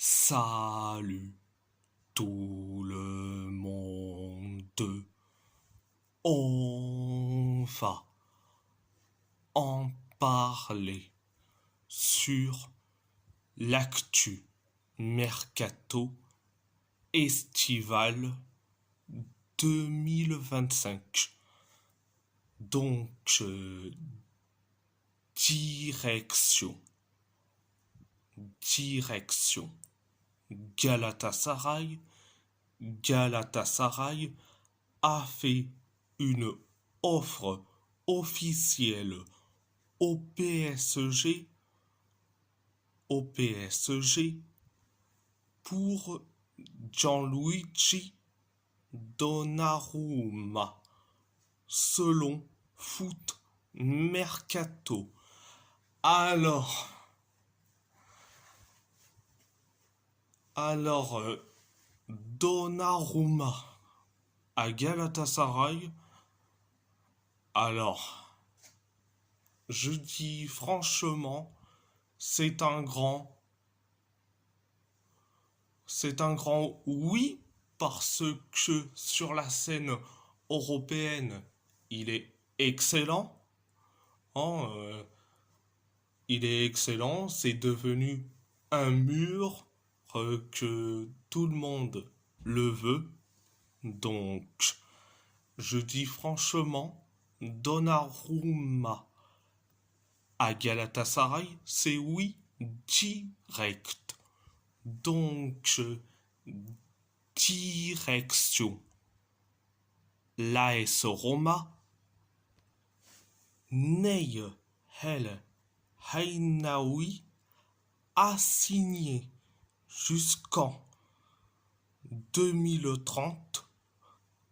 Salut tout le monde. On va en parler sur l'actu mercato estival 2025. Donc, direction Galatasaray. Galatasaray a fait une offre officielle au PSG, pour Gianluigi Donnarumma, selon Foot Mercato. Alors, Donnarumma à Galatasaray. Alors, je dis franchement, c'est un grand oui, parce que sur la scène européenne, il est excellent. Hein, il est excellent, c'est devenu un mur, que tout le monde le veut. Donc, je dis franchement, Donnarumma à Galatasaray, c'est oui direct. Donc, direction l'AS Roma. Ney El Hainaoui a signé jusqu'en 2030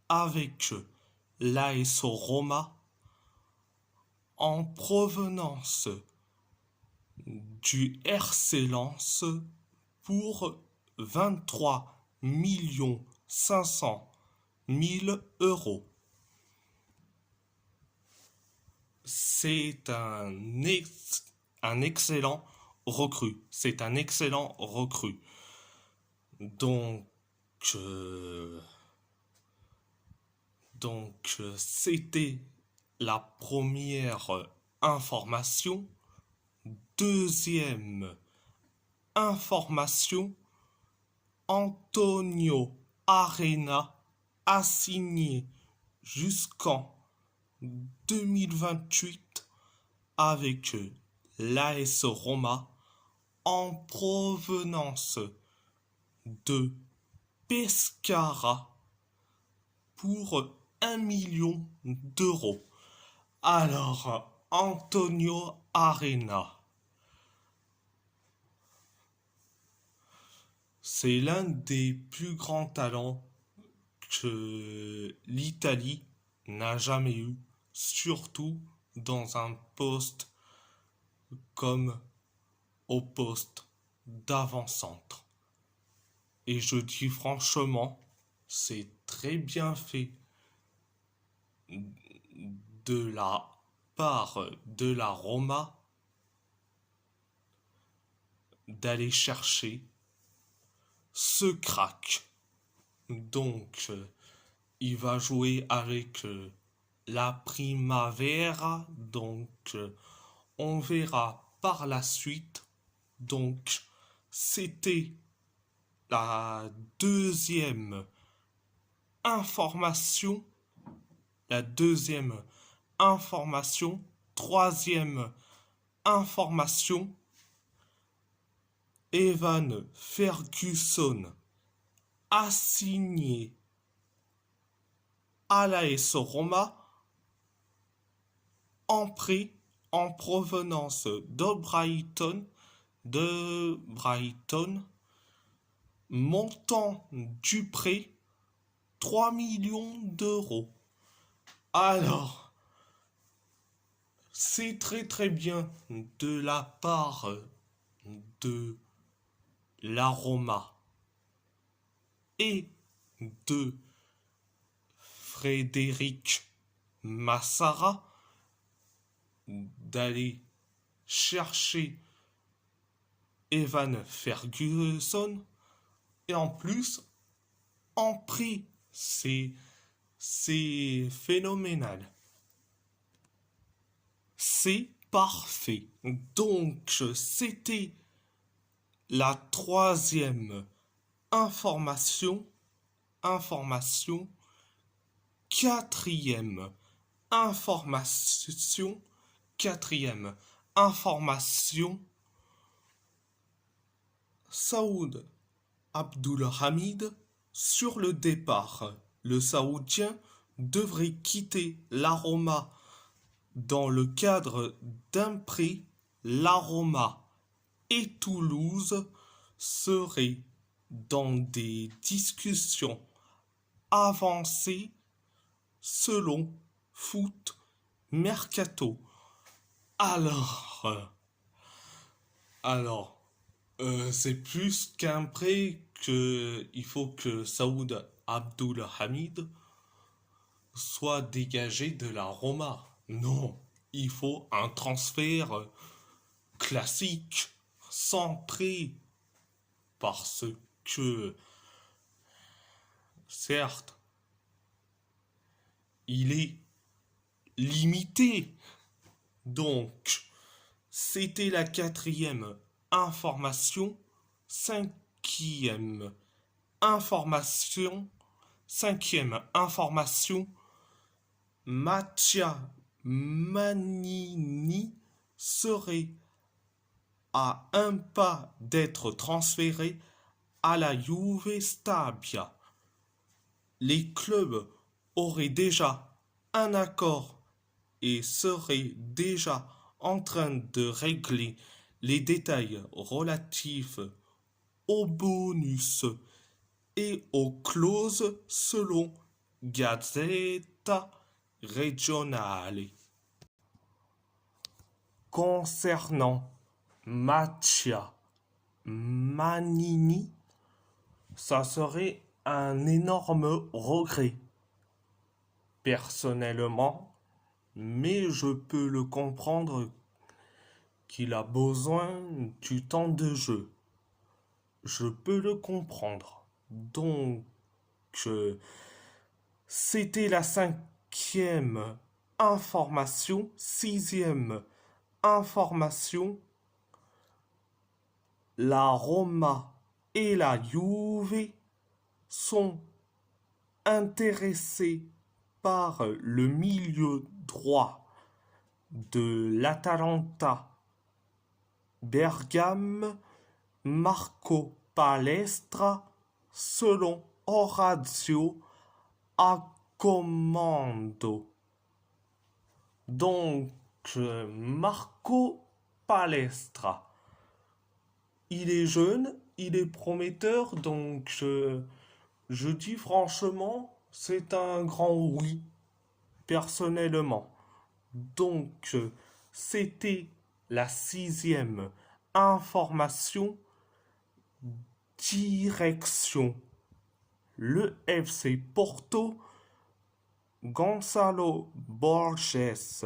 avec l'AS Roma en provenance du RC Lens pour 23 500 000 euros. C'est un excellent recrue. C'est un excellent recrue. Donc, c'était la première information. Deuxième information, Antonio Arena a signé jusqu'en 2028 avec l'AS Roma en provenance de Pescara pour 1 million d'euros. Alors, Antonio Arena, c'est l'un des plus grands talents que l'Italie n'a jamais eu, surtout dans un poste comme au poste d'avant-centre. Et je dis franchement, c'est très bien fait de la part de la Roma d'aller chercher ce crack. Donc, il va jouer avec la Primavera. Donc, on verra par la suite. Donc, c'était la deuxième information. Troisième information, Evan Ferguson a signé à l'AS Roma en prêt en provenance de Brighton, montant du prêt 3 millions d'euros. Alors, c'est très très bien de la part de la Roma et de Frédéric Massara d'aller chercher Evan Ferguson. Et en plus, en prix, c'est phénoménal. C'est parfait. Donc, c'était la troisième information. Information. Quatrième information. Quatrième information. Saoud Abdulhamid sur le départ. Le Saoudien devrait quitter l'Aroma dans le cadre d'un prêt. L'Aroma et Toulouse seraient dans des discussions avancées selon Foot Mercato. Alors, alors, c'est plus qu'un prêt que il faut que Saoud Abdulhamid soit dégagé de la Roma. Non, il faut un transfert classique, sans prêt, parce que, certes, il est limité. Donc, c'était la quatrième information. Cinquième information. Cinquième information. Mattia Manini serait à un pas d'être transféré à la Juve Stabia. Les clubs auraient déjà un accord et seraient déjà en train de régler les détails relatifs aux bonus et aux clauses selon Gazzetta Regionale. Concernant Mattia Manini, ça serait un énorme regret, personnellement, mais je peux le comprendre qu'il a besoin du temps de jeu. Je peux le comprendre. Donc, c'était la cinquième information. Sixième information. La Roma et la Juve sont intéressés par le milieu droit de l'Atalanta Bergame, Marco Palestra, selon Orazio Accomando. Donc, Marco Palestra, il est jeune, il est prometteur, donc je dis franchement, c'est un grand oui, personnellement. Donc, c'était la sixième information. Direction le FC Porto. Gonzalo Borges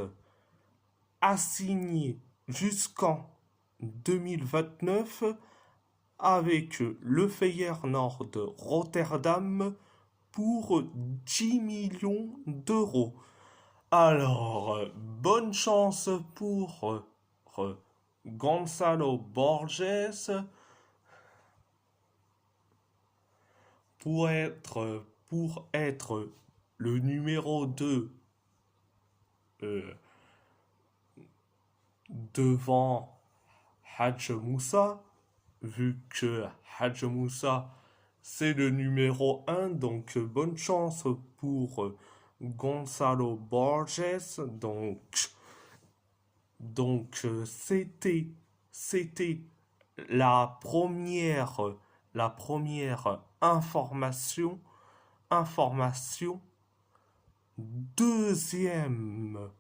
a signé jusqu'en 2029 avec le Feyenoord de Rotterdam pour 10 millions d'euros. Alors, bonne chance pour Gonzalo Borges pour être le numéro 2 devant Hadj Moussa, vu que Hadj Moussa c'est le numéro 1, donc bonne chance pour Gonzalo Borges. Donc c'était la première information. Deuxième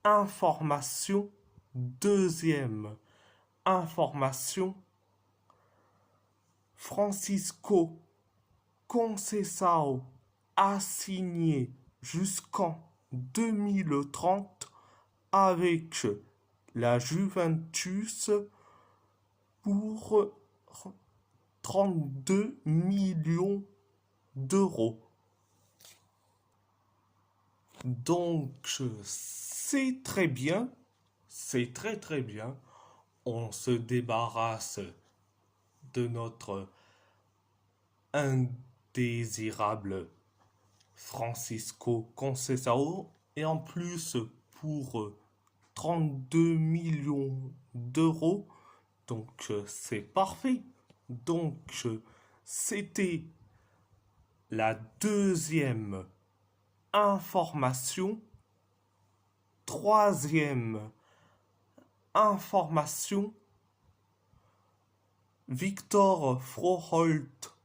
information. Deuxième information. Francisco Conceição a signé jusqu'en 2030 avec la Juventus pour 32 millions d'euros. Donc, c'est très bien, c'est très très bien. On se débarrasse de notre indésirable Francisco Conceição et en plus pour 32 millions d'euros. Donc c'est parfait. Donc c'était la deuxième information. Troisième information. Victor Froholt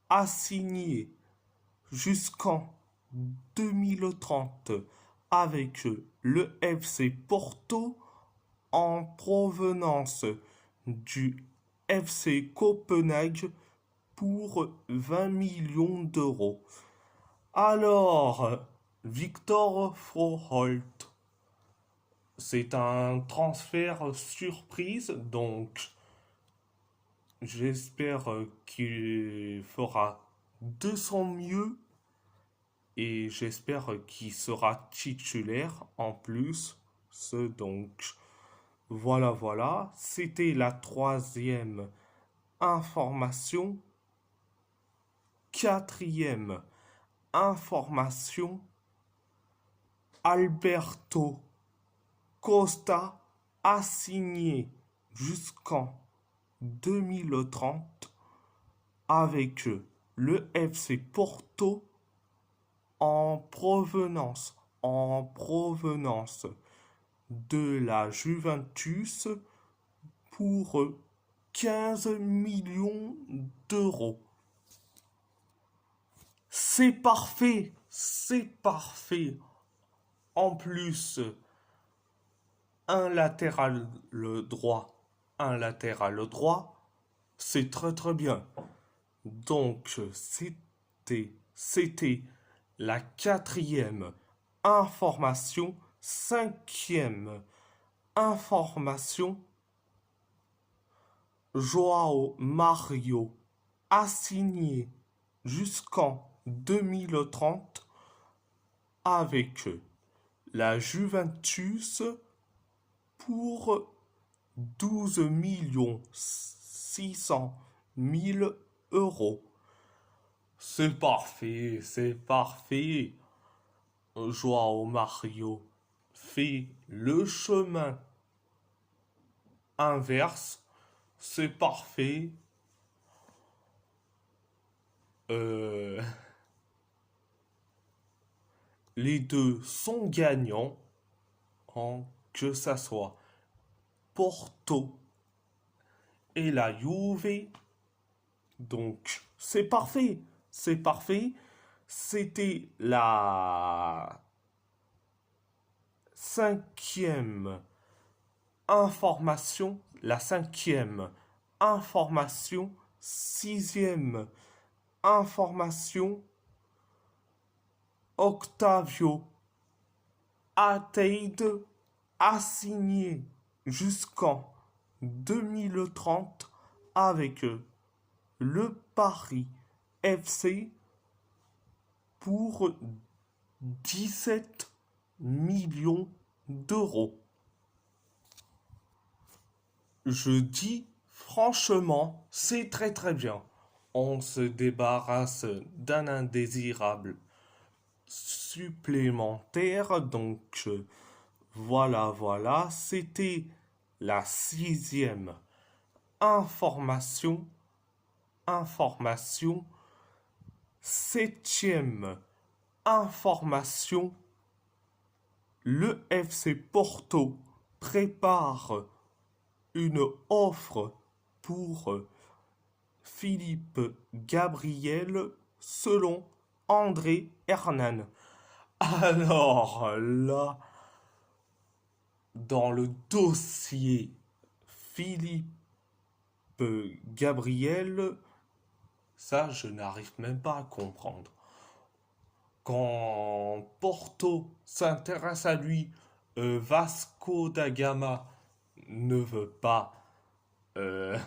a signé jusqu'en 2030 avec le FC Porto en provenance du FC Copenhague pour 20 millions d'euros. Alors, Victor Froholt, c'est un transfert surprise, donc j'espère qu'il fera de son mieux et j'espère qu'il sera titulaire en plus. Donc voilà, c'était la troisième information. Quatrième information, Alberto Costa a signé jusqu'en 2030 avec le FC Porto en provenance de la Juventus pour 15 millions d'euros. C'est parfait, c'est parfait. En plus, un latéral droit, c'est très très bien. Donc, c'était la quatrième information. Cinquième information, Joao Mario a signé jusqu'en 2030 avec la Juventus pour 12 600 000 euros. C'est parfait, c'est parfait. Joao Mario fait le chemin inverse. C'est parfait. Les deux sont gagnants, que ça soit Porto et la Juve. Donc c'est parfait, c'est parfait. C'était la cinquième information, sixième information, Octavio Ateid a signé jusqu'en 2030 avec le Paris FC pour 17 millions d'euros. Je dis franchement, c'est très très bien. On se débarrasse d'un indésirable supplémentaire. Donc voilà, c'était la sixième information. Septième information, le FC Porto prépare une offre pour Philippe Gabriel selon André Hernan. Alors là, dans le dossier Philippe Gabriel, ça je n'arrive même pas à comprendre. Quand Porto s'intéresse à lui, Vasco da Gama ne veut pas euh,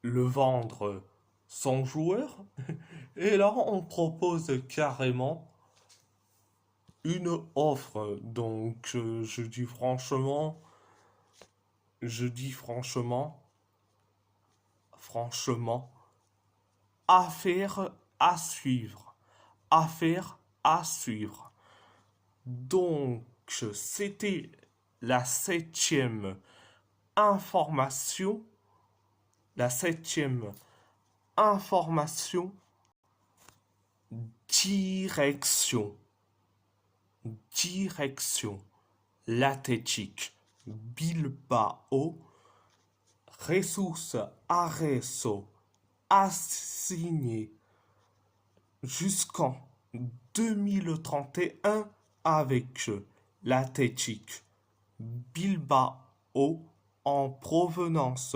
le vendre sans joueur. Et là, on propose carrément une offre. Donc, je dis franchement, affaire à suivre. Affaire à suivre. Donc, c'était la information, la septième information, direction, direction, l'Athletic Bilbao, Jesus Arezzo a signé jusqu'en 2031 avec l'Athletic Bilbao en provenance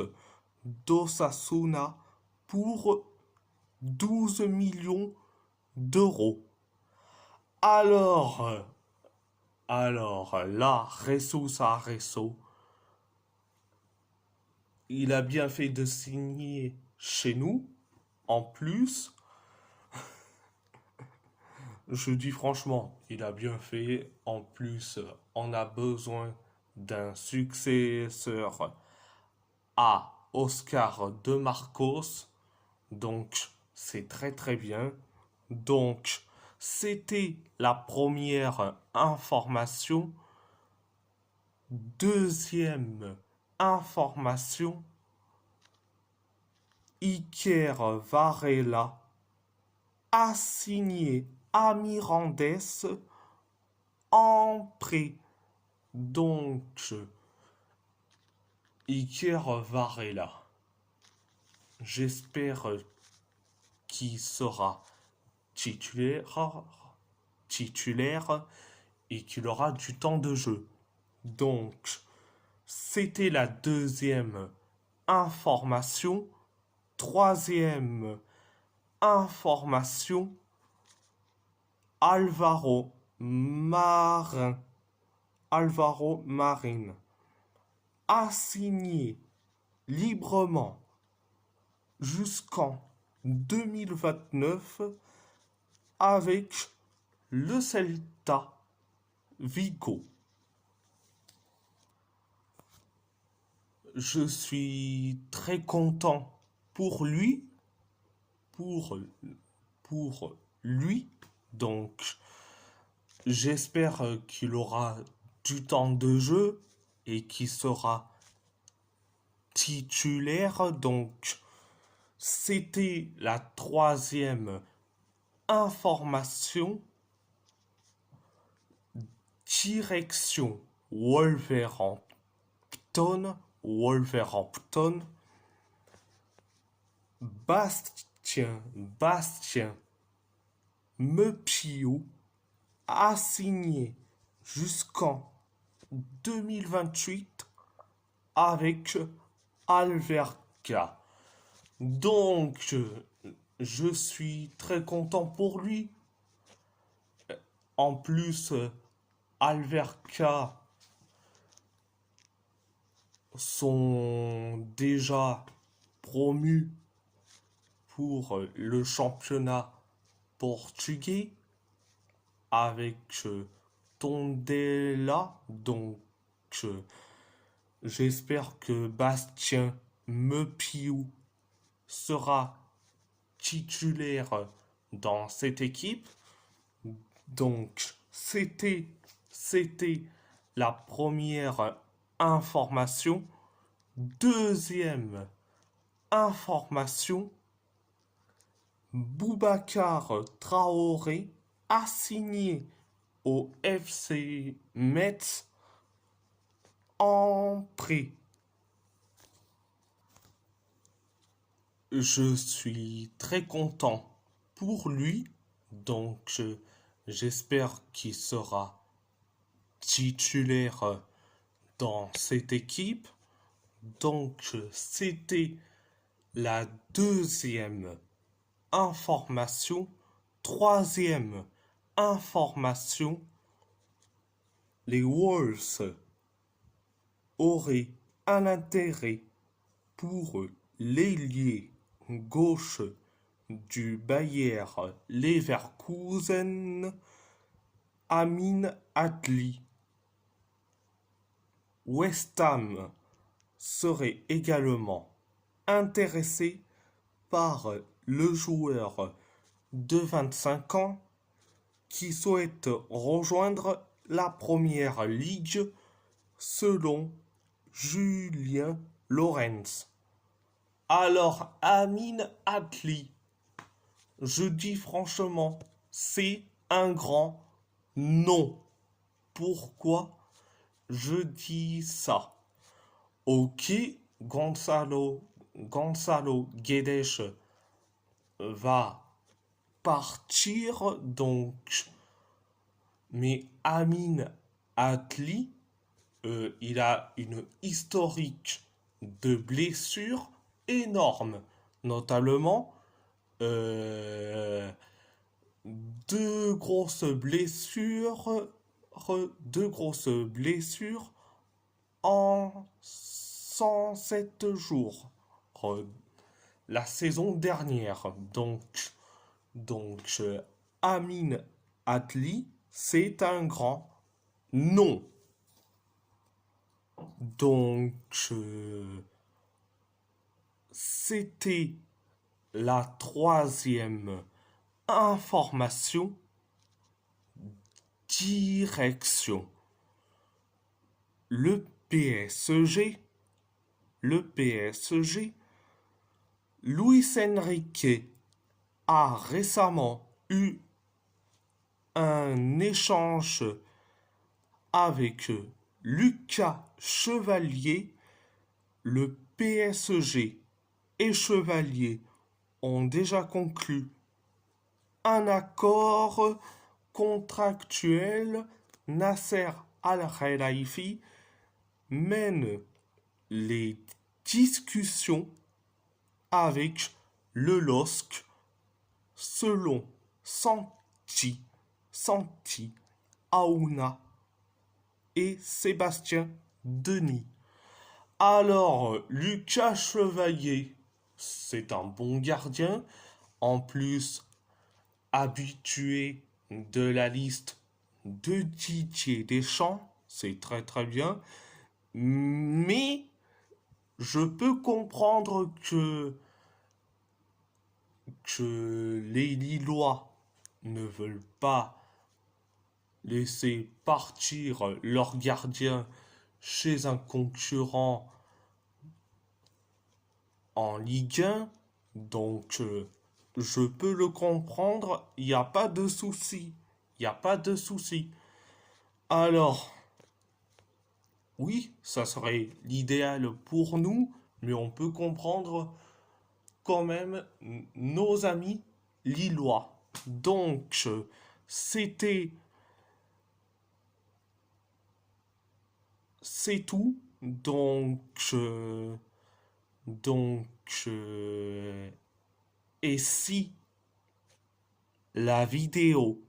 d'Osasuna pour 12 millions d'euros. Alors, là, Jesus Arezzo, il a bien fait de signer chez nous. En plus, je dis franchement, il a bien fait. En plus, on a besoin d'un successeur à Oscar de Marcos. Donc, c'est très très bien. Donc, c'était la première information. Deuxième information, Iker Varela a signé à Mirandes en prêt. Donc, Iker Varela, j'espère qu'il sera titulaire et qu'il aura du temps de jeu. Donc, c'était la deuxième information. Troisième information, Alvaro Marin a signé librement jusqu'en 2029 avec le Celta Vigo. Je suis très content pour lui, pour, pour lui. Donc, j'espère qu'il aura du temps de jeu et qu'il sera titulaire. Donc, c'était la troisième information. Direction Wolverhampton. Bastien Mepiou a signé jusqu'en 2028 avec Alverca. Donc, je suis très content pour lui. En plus, Alverca sont déjà promus pour le championnat portugais avec Tondela. Donc, j'espère que Bastien Mepiou sera titulaire dans cette équipe. Donc, c'était la première information. Deuxième information, Boubacar Traoré a signé au FC Metz en prêt. Je suis très content pour lui, donc j'espère qu'il sera titulaire dans cette équipe. Donc c'était la deuxième information. Troisième information, les Wolves auraient un intérêt pour l'ailier gauche du Bayer Leverkusen, Amin Adli. West Ham serait également intéressé par le joueur de 25 ans qui souhaite rejoindre la première ligue selon Julien Lorenz. Alors, Amin Adli, je dis franchement, c'est un grand non. Pourquoi je dis ça? Ok, Gonzalo Guedes va partir, donc, mais Amin Adli, il a une historique de blessures énorme, notamment euh, deux grosses blessures, deux grosses blessures en 107 jours la saison dernière. Donc Amin Adli, c'est un grand non. Donc, c'était la troisième information. Direction. Le PSG, Luis Enrique a récemment eu un échange avec Lucas Chevalier. Le PSG et Chevalier ont déjà conclu un accord contractuel. Nasser Al-Khelaifi mène les discussions avec le LOSC selon Santi Aouna et Sébastien Denis. Alors, Lucas Chevalier, c'est un bon gardien, en plus habitué de la liste de Didier Deschamps, c'est très très bien, mais je peux comprendre que les Lillois ne veulent pas laisser partir leur gardien chez un concurrent en Ligue 1, donc je peux le comprendre, il n'y a pas de souci, il n'y a pas de souci. Alors, oui, ça serait l'idéal pour nous, mais on peut comprendre quand même nos amis lillois. Donc, c'était, c'est tout. Donc, et si la vidéo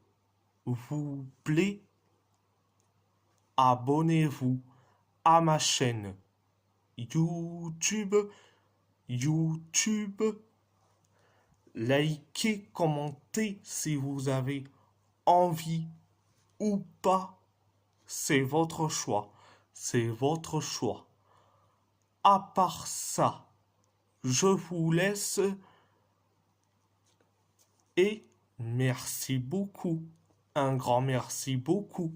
vous plaît, abonnez-vous à ma chaîne YouTube. Likez, commentez si vous avez envie ou pas. C'est votre choix. C'est votre choix. À part ça, je vous laisse et merci beaucoup. Un grand merci beaucoup.